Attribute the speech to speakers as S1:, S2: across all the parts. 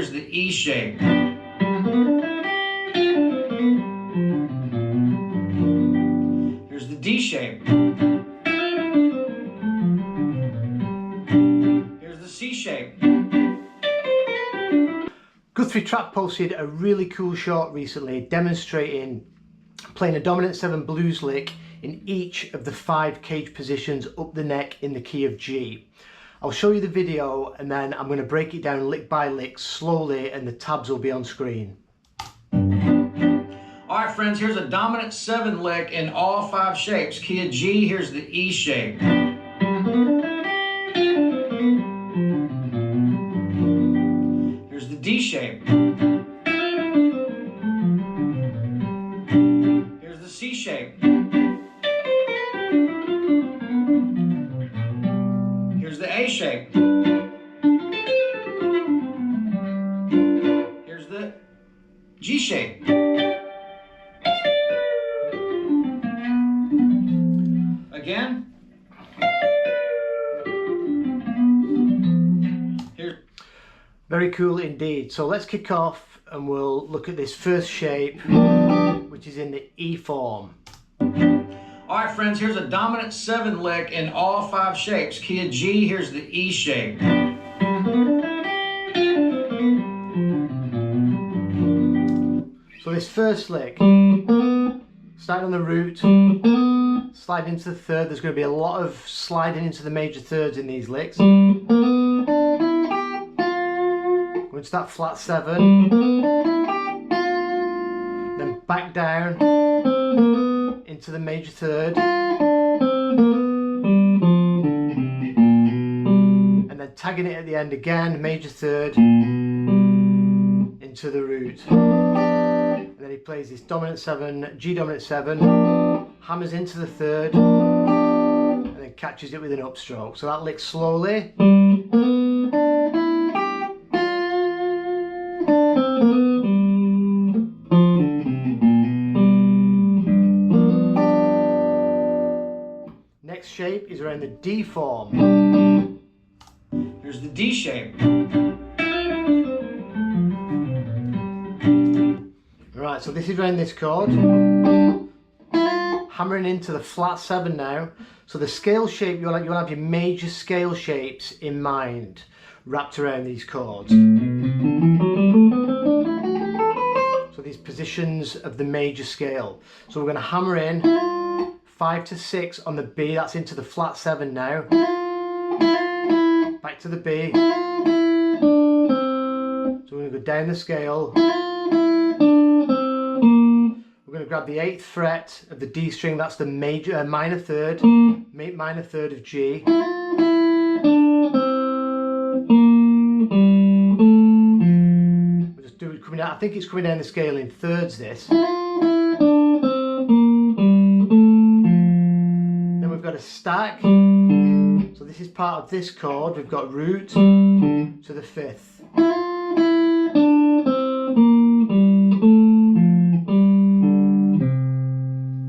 S1: here's the E shape. Here's the D shape. Here's the C shape.
S2: Guthrie Trapp posted a really cool short recently demonstrating playing a dominant 7 blues lick in each of the 5 cage positions up the neck in the key of G. I'll show you the video and then I'm going to break it down lick by lick slowly and the tabs will be on screen.
S1: Alright friends, here's a dominant 7 lick in all 5 shapes. Key of G, here's the E shape. Here's the D shape. Here's the C shape. Here's the A shape. Here's the G shape. Again. Here.
S2: Very cool indeed. So let's kick off and we'll look at this first shape, which is in the E form.
S1: Alright friends, here's a dominant 7 lick in all 5 shapes. Key of G, here's the E shape.
S2: So this first lick, starting on the root, slide into the third. There's going to be a lot of sliding into the major thirds in these licks. Go into that flat 7, then back down into the major third, and then tagging it at the end again, major third, into the root. And then he plays this dominant 7, G dominant 7, hammers into the third, and then catches it with an upstroke. So that licks slowly. Next shape is around the D form.
S1: Here's the D shape.
S2: Right, so this is around this chord. Hammering into the flat 7 now. So the scale shape, you want to have your major scale shapes in mind, wrapped around these chords. So these positions of the major scale. So we're going to hammer in 5 to 6 on the B, that's into the flat 7 now. Back to the B. So we're going to go down the scale. We're going to grab the 8th fret of the D string, that's the major minor third, minor third of G. We'll just do it coming down, I think it's coming down the scale in thirds this. Got a stack, so this is part of this chord. We've got root to the 5th,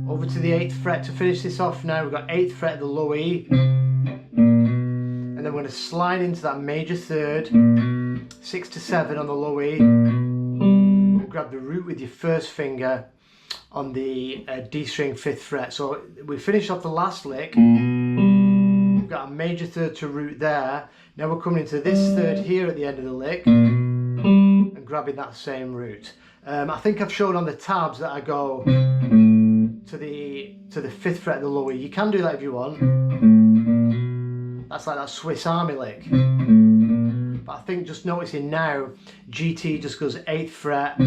S2: over to the 8th fret to finish this off. Now we've got 8th fret of the low E, and then we're going to slide into that major third, 6 to 7 on the low E, and grab the root with your first finger on the D string 5th fret. So we finished off the last lick. We've got a major third to root there. Now we're coming into this third here at the end of the lick and grabbing that same root. I think I've shown on the tabs that I go to the 5th fret of the lower. You can do that if you want. That's like that Swiss Army lick. But I think just noticing now, GT just goes 8th fret,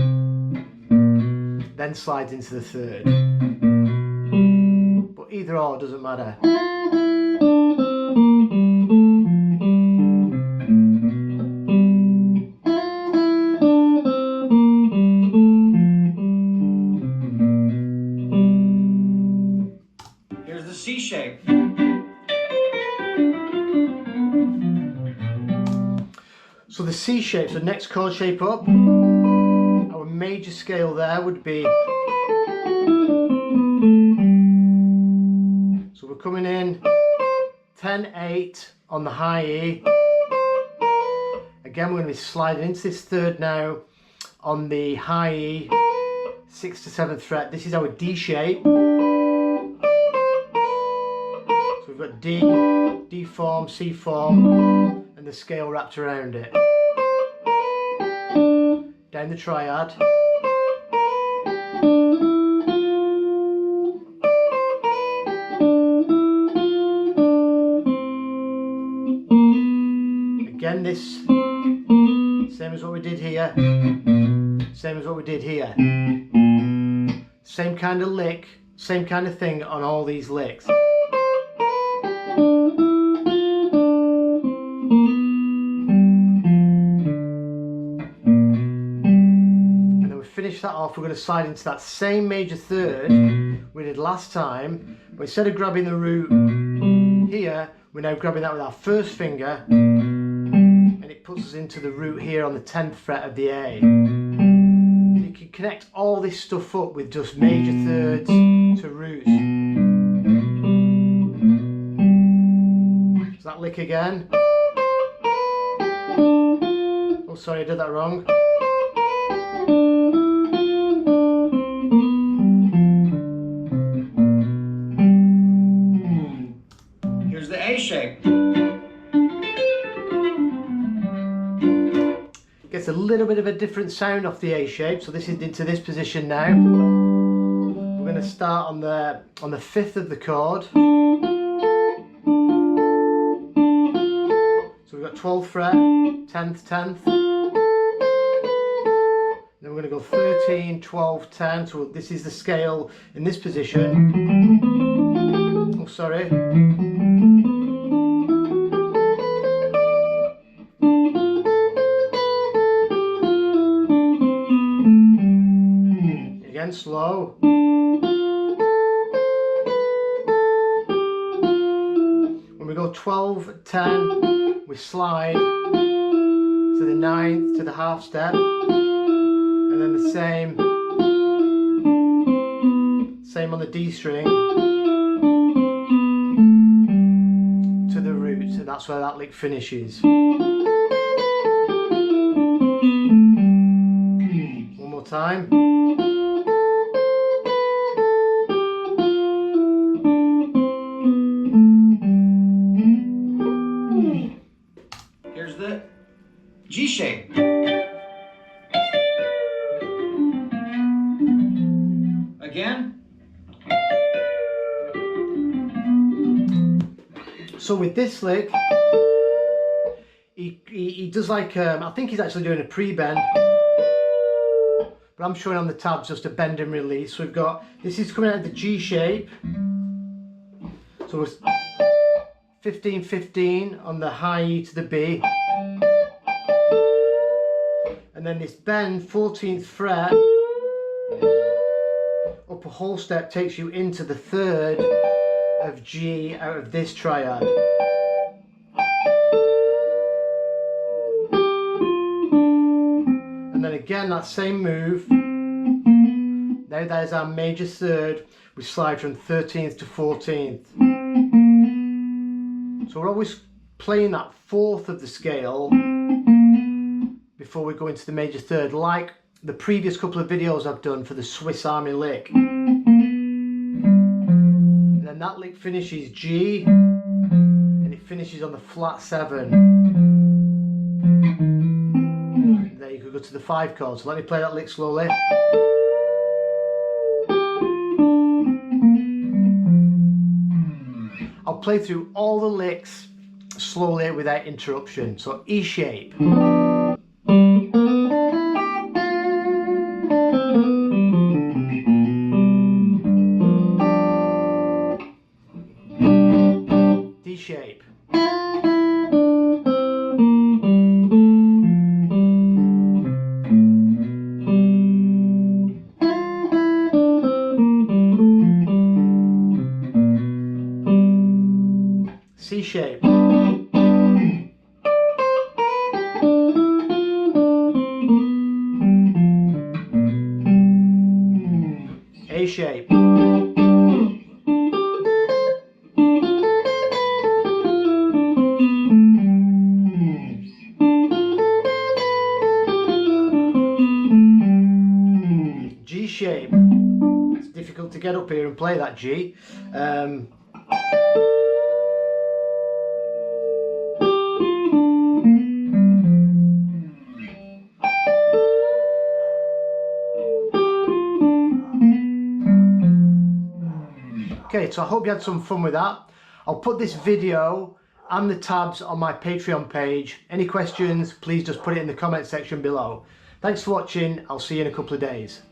S2: then slides into the 3rd. But either or doesn't matter.
S1: Here's the C shape.
S2: So the C shape, so next chord shape up, our major scale there would be, so we're coming in 10-8 on the high E, again Again, we're going to be sliding into this third now on the high E, 6th to 7th fret. This is our D shape. So we've got D, D form, C form, and the scale wrapped around it. Down the triad. Again, this, same as what we did here, same as what we did here. Same kind of lick, same kind of thing on all these licks. And then we finish that off, we're going to slide into that same major third we did last time, but instead of grabbing the root here, we're now grabbing that with our first finger, and it puts us into the root here on the 10th fret of the A. You can connect all this stuff up with just major thirds to roots. So that lick again. Oh, sorry, I did that wrong.
S1: Here's the A shape.
S2: Gets a little bit of a different sound off the A shape, so this is into this position now. We're going to start on the 5th of the chord. So we've got 12th fret, 10th, 10th. Then we're going to go 13, 12, 10. So this is the scale in this position. Oh, sorry. Again, slow. When we go 12, 10, we slide to the 9th, to the half step, and then the same on the D string to the root, and that's where that lick finishes. One more time.
S1: Here's the G shape. Again.
S2: So with this lick, he does like, I think he's actually doing a pre-bend, but I'm showing on the tabs just a bend and release. So we've got, this is coming out of the G shape, so it's 15, 15 on the high E to the B, and then this bend, 14th fret, up a whole step takes you into the 3rd of G out of this triad. And then again that same move. Now there's our major third. We slide from 13th to 14th. So we're always playing that 4th of the scale before we go into the major third, like the previous couple of videos I've done for the Swiss Army lick. And then that lick finishes G, and it finishes on the flat 7. And there you could go to the 5 chord. So let me play that lick slowly. I'll play through all the licks slowly without interruption. So E shape. D shape. C shape. A shape. shape. It's difficult to get up here and play that G. Okay, so I hope you had some fun with that. I'll put this video and the tabs on my Patreon page. Any questions, please just put it in the comment section below. Thanks for watching. I'll see you in a couple of days.